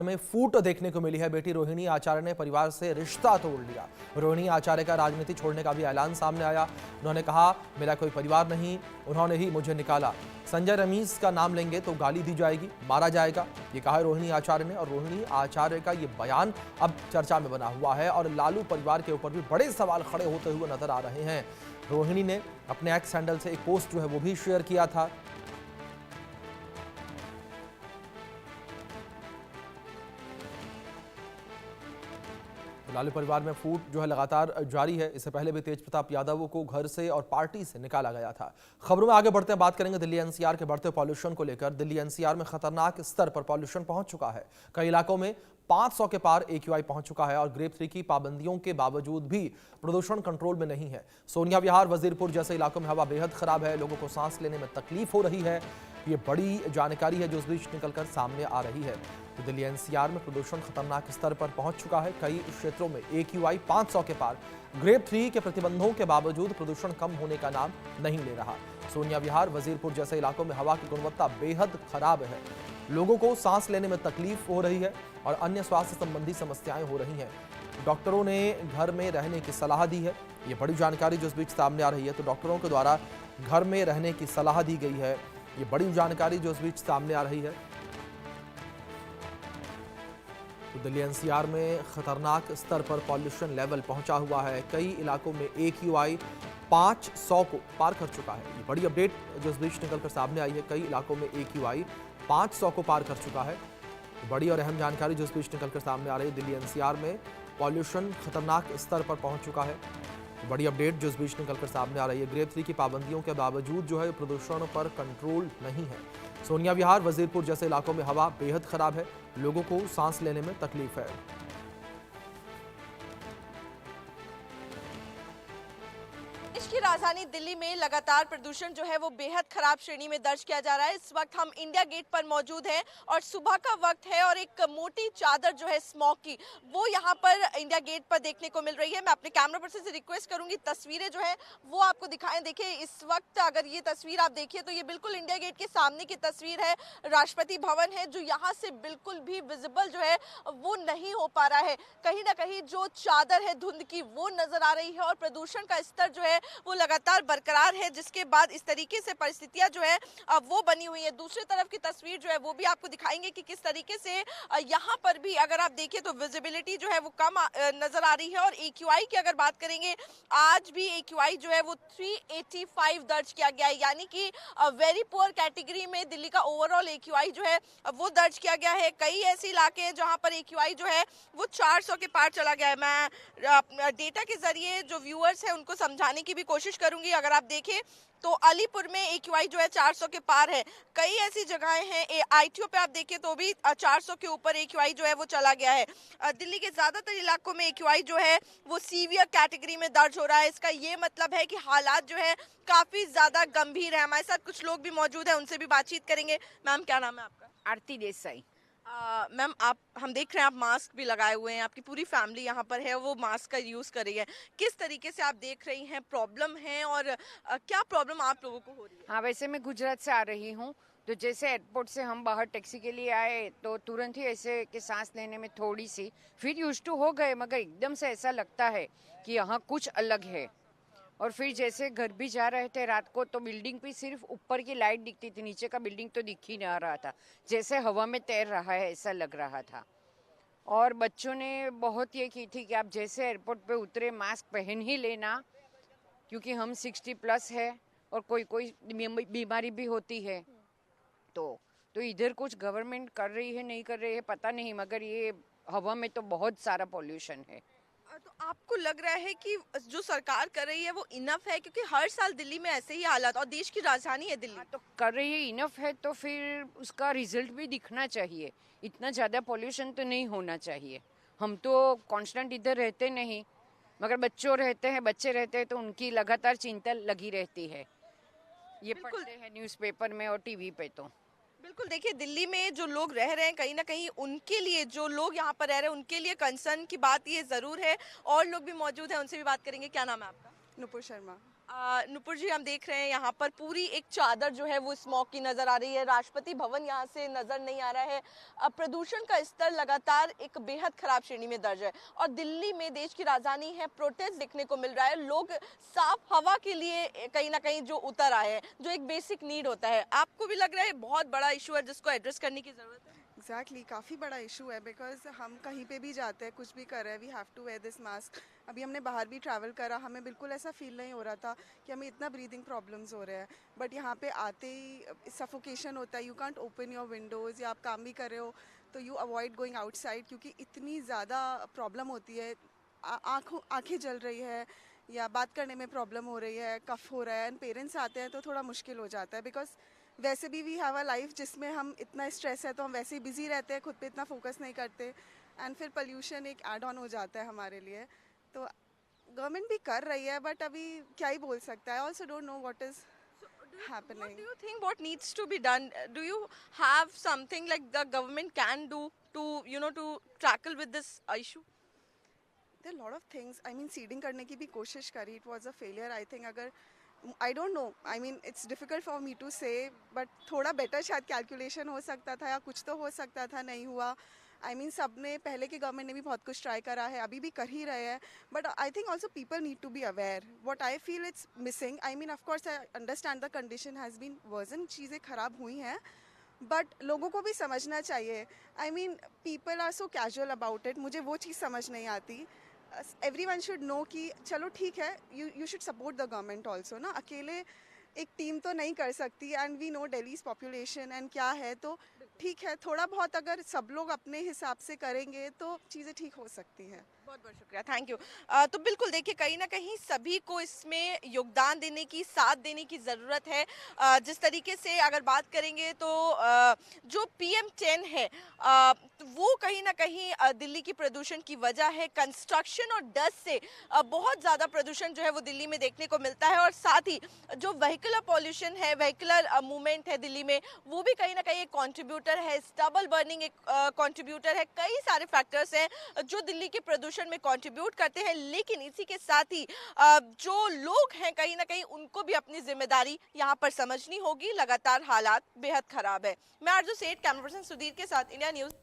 में फूट देखने को मिली है। बेटी रोहिणी आचार्य ने परिवार से रिश्ता तोड़ लिया। रोहिणी आचार्य का राजनीति छोड़ने का भी ऐलान सामने आया। उन्होंने कहा, मेरा कोई परिवार नहीं, उन्होंने ही मुझे निकाला। संजय रमीज का नाम लेंगे तो गाली दी जाएगी, मारा जाएगा, ये कहा है रोहिणी आचार्य ने। और रोहिणी आचार्य का ये बयान अब चर्चा में बना हुआ है और लालू परिवार के ऊपर भी बड़े सवाल खड़े होते हुए नजर आ रहे हैं। रोहिणी ने अपने एक्स हैंडल से एक पोस्ट जो है वो भी शेयर किया था। लालू परिवार में फूट जो है लगातार जारी है। इससे पहले भी तेज प्रताप यादव को घर से और पार्टी से निकाला गया था। खबरों में आगे बढ़ते हैं, बात करेंगे दिल्ली एनसीआर के बढ़ते पॉल्यूशन को लेकर। दिल्ली एनसीआर में खतरनाक स्तर पर पॉल्यूशन पहुंच चुका है। कई इलाकों में 500 के पार AQI पहुंच चुका है और ग्रेड 3 की पाबंदियों के बावजूद भी प्रदूषण कंट्रोल में नहीं है। सोनिया विहार, वजीरपुर जैसे इलाकों में हवा बेहद खराब है, लोगों को सांस लेने में तकलीफ हो रही है। ये बड़ी जानकारी है जो इस बीच निकलकर सामने आ रही है। तो दिल्ली एनसीआर में प्रदूषण खतरनाक स्तर पर पहुंच चुका है। कई क्षेत्रों में AQI 500 के पार। ग्रेड 3 के प्रतिबंधों के बावजूद प्रदूषण कम होने का नाम नहीं ले रहा। सोनिया विहार, वजीरपुर जैसे इलाकों में हवा की गुणवत्ता बेहद खराब है, लोगों को सांस लेने में तकलीफ हो रही है और अन्य स्वास्थ्य संबंधी समस्याएं हो रही हैं। डॉक्टरों ने घर में रहने की सलाह दी है। ये बड़ी जानकारी जो इस बीच सामने आ रही है। तो डॉक्टरों के द्वारा घर में रहने की सलाह दी गई है। ये बड़ी जानकारी जो इस बीच सामने आ रही है। तो दिल्ली एनसीआर में खतरनाक स्तर पर पॉल्यूशन लेवल पहुंचा हुआ है। कई इलाकों में AQI 500 को पार कर चुका है। ये बड़ी अपडेट जो इस बीच निकलकर सामने आई है। कई इलाकों में AQI 500 को पार कर चुका है। बड़ी और अहम जानकारी जो इस बीच निकलकर सामने आ रही है। दिल्ली एनसीआर में पॉल्यूशन खतरनाक स्तर पर पहुंच चुका है। बड़ी अपडेट जो इस बीच निकलकर सामने आ रही है। ग्रेड 3 की पाबंदियों के बावजूद जो है प्रदूषण पर कंट्रोल नहीं है। सोनिया विहार, वजीरपुर जैसे इलाकों में हवा बेहद खराब है, लोगों को सांस लेने में तकलीफ है। देश की राजधानी दिल्ली में लगातार प्रदूषण जो है वो बेहद खराब श्रेणी में दर्ज किया जा रहा है। इस वक्त हम इंडिया गेट पर मौजूद हैं और सुबह का वक्त है और एक मोटी चादर जो है स्मॉग की वो यहाँ पर इंडिया गेट पर देखने को मिल रही है। मैं अपने कैमरा पर्सन से रिक्वेस्ट करूंगी तस्वीरें जो है वो आपको दिखाएं। देखिए इस वक्त अगर ये तस्वीर आप देखिए तो ये बिल्कुल इंडिया गेट के सामने की तस्वीर है। राष्ट्रपति भवन है जो यहाँ से बिल्कुल भी विजिबल जो है वो नहीं हो पा रहा है। कहीं ना कहीं जो चादर है धुंध की वो नजर आ रही है और प्रदूषण का स्तर जो है वो लगातार बरकरार है, जिसके बाद इस तरीके से परिस्थितियां जो है वो बनी हुई है। दूसरी तरफ की तस्वीर जो है वो भी आपको दिखाएंगे कि किस तरीके से यहाँ पर भी अगर आप देखिए तो विजिबिलिटी जो है वो कम नजर आ रही है। और AQI की अगर बात करेंगे, आज भी AQI जो है वो 385 दर्ज किया गया है, यानी कि वेरी पुअर कैटेगरी में दिल्ली का ओवरऑल AQI जो है वो दर्ज किया गया है। कई ऐसे इलाके हैं जहाँ पर AQI जो है वो 400 के पार चला गया है। मैं डेटा के जरिए जो व्यूअर्स है उनको समझाने की भी कोशिश करूंगी। अगर आप देखें तो अलीपुर में AQI जो है 400 के पार है। कई ऐसी जगहें हैं ITO पे आप देखें तो भी 400 के ऊपर AQI जो है वो चला गया है। दिल्ली के ज्यादातर इलाकों में AQI जो है वो सीवियर कैटेगरी में दर्ज हो रहा है। इसका ये मतलब है कि हालात जो है काफी ज्यादा गंभीर है। हमारे साथ कुछ लोग भी मौजूद है, उनसे भी बातचीत करेंगे। मैम क्या नाम है आपका? आरती देसाई। मैम आप हम देख रहे हैं आप मास्क भी लगाए हुए हैं, आपकी पूरी फैमिली यहाँ पर है वो मास्क का यूज़ कर रही है। किस तरीके से आप देख रही हैं प्रॉब्लम है और क्या प्रॉब्लम आप लोगों को हो रही है? हाँ, वैसे मैं गुजरात से आ रही हूँ, तो जैसे एयरपोर्ट से हम बाहर टैक्सी के लिए आए तो तुरंत ही ऐसे कि सांस लेने में थोड़ी सी, फिर यूज टू हो गए, मगर एकदम से ऐसा लगता है कि यहाँ कुछ अलग है। और फिर जैसे घर भी जा रहे थे रात को तो बिल्डिंग पे सिर्फ ऊपर की लाइट दिखती थी, नीचे का बिल्डिंग तो दिख ही नहीं रहा था, जैसे हवा में तैर रहा है ऐसा लग रहा था। और बच्चों ने बहुत ये की थी कि आप जैसे एयरपोर्ट पे उतरे मास्क पहन ही लेना, क्योंकि हम 60+ है और कोई कोई बीमारी भी होती है। तो इधर कुछ गवर्नमेंट कर रही है नहीं कर रही है पता नहीं, मगर ये हवा में तो बहुत सारा पॉल्यूशन है। तो आपको लग रहा है कि जो सरकार कर रही है वो इनफ है? क्योंकि हर साल दिल्ली में ऐसे ही हालात और देश की राजधानी है दिल्ली। हाँ, तो कर रही है इनफ है तो फिर उसका रिजल्ट भी दिखना चाहिए। इतना ज़्यादा पॉल्यूशन तो नहीं होना चाहिए। हम तो कांस्टेंट इधर रहते नहीं, मगर बच्चे रहते हैं तो उनकी लगातार चिंता लगी रहती है। ये पढ़ते हैं न्यूज़पेपर में और टीवी पे। तो बिल्कुल, देखिए दिल्ली में जो लोग रह रहे हैं कहीं ना कहीं उनके लिए, जो लोग यहाँ पर रह रहे हैं उनके लिए कंसर्न की बात ये ज़रूर है। और लोग भी मौजूद हैं, उनसे भी बात करेंगे। क्या नाम है आपका? नुपुर शर्मा। नुपुर जी, हम देख रहे हैं यहाँ पर पूरी एक चादर जो है वो स्मॉग की नजर आ रही है। राष्ट्रपति भवन यहाँ से नजर नहीं आ रहा है। प्रदूषण का स्तर लगातार एक बेहद खराब श्रेणी में दर्ज है और दिल्ली में, देश की राजधानी है, प्रोटेस्ट देखने को मिल रहा है। लोग साफ हवा के लिए कहीं ना कहीं जो उतर आए हैं, जो एक बेसिक नीड होता है। आपको भी लग रहा है बहुत बड़ा इशू है जिसको एड्रेस करने की जरूरत है? एग्जैक्टली काफ़ी बड़ा इशू है बिकॉज हम कहीं पे भी जाते हैं, कुछ भी कर रहे हैं, we have to wear this mask. अभी हमने बाहर भी ट्रैवल करा, हमें बिल्कुल ऐसा फील नहीं हो रहा था कि हमें इतना ब्रीदिंग प्रॉब्लम्स हो रहे हैं, बट यहाँ पे आते ही सफोकेशन होता है। You can't open your Windows, या आप काम भी कर रहे हो तो यू अवॉइड गोइंग आउटसाइड, क्योंकि इतनी ज़्यादा प्रॉब्लम होती है। आँखें जल रही है या बात करने में प्रॉब्लम हो रही है, कफ हो रहा है, एंड पेरेंट्स आते हैं तो थोड़ा मुश्किल हो जाता है। बिकॉज वैसे भी वी हैव अ लाइफ जिसमें हम इतना स्ट्रेस है तो हम वैसे ही बिजी रहते हैं, खुद पे इतना फोकस नहीं करते, एंड फिर पोल्यूशन एक ऐड ऑन हो जाता है हमारे लिए। तो गवर्नमेंट भी कर रही है, बट अभी क्या ही बोल सकता है। I also don't know what is happening. What do you think what needs to be done? Do you have something like the government can do to tackle with this issue? There are a lot of things. I mean, seeding करने की भी कोशिश करी, it was a failure. I think अगर I don't know. I mean, it's difficult for me to say, but थोड़ा better शायद calculation हो सकता था या कुछ तो हो सकता था, नहीं हुआ। I mean, सबने, पहले की गवर्नमेंट ने भी बहुत कुछ ट्राई करा है, अभी भी कर ही रहे हैं, but I think also people need to be aware. What I feel it's missing, I mean of course I understand the condition has been worsen, चीज़ें ख़राब हुई हैं, बट लोगों को भी समझना चाहिए। I mean people are so casual about it, मुझे वो चीज़ समझ नहीं आती। एवरीवन शुड नो कि चलो ठीक है, you should support the government also ना। अकेले एक टीम तो नहीं कर सकती, and we know Delhi's population and क्या है, तो ठीक है थोड़ा बहुत अगर सब लोग अपने हिसाब से करेंगे तो चीज़ें ठीक हो सकती हैं। बहुत बहुत शुक्रिया, थैंक यू। तो बिल्कुल देखिए, कहीं ना कहीं सभी को इसमें योगदान देने की, साथ देने की ज़रूरत है। जिस तरीके से अगर बात करेंगे तो जो PM10 है वो कहीं ना कहीं दिल्ली की प्रदूषण की वजह है। कंस्ट्रक्शन और डस्ट से बहुत ज़्यादा प्रदूषण जो है वो दिल्ली में देखने को मिलता है, और साथ ही जो व्हीकुलर पॉल्यूशन है, व्हीकुलर मूवमेंट है दिल्ली में, वो भी कहीं ना कहीं एक कॉन्ट्रीब्यूटर है। स्टबल बर्निंग एक कॉन्ट्रीब्यूटर है। कई सारे फैक्टर्स हैं जो दिल्ली के प्रदूषण में कंट्रीब्यूट करते हैं, लेकिन इसी के साथ ही जो लोग हैं कहीं ना कहीं उनको भी अपनी जिम्मेदारी यहाँ पर समझनी होगी। लगातार हालात बेहद खराब है। मैं आरजू सेठ, कैमरा पर्सन सुधीर के साथ, इंडिया न्यूज़।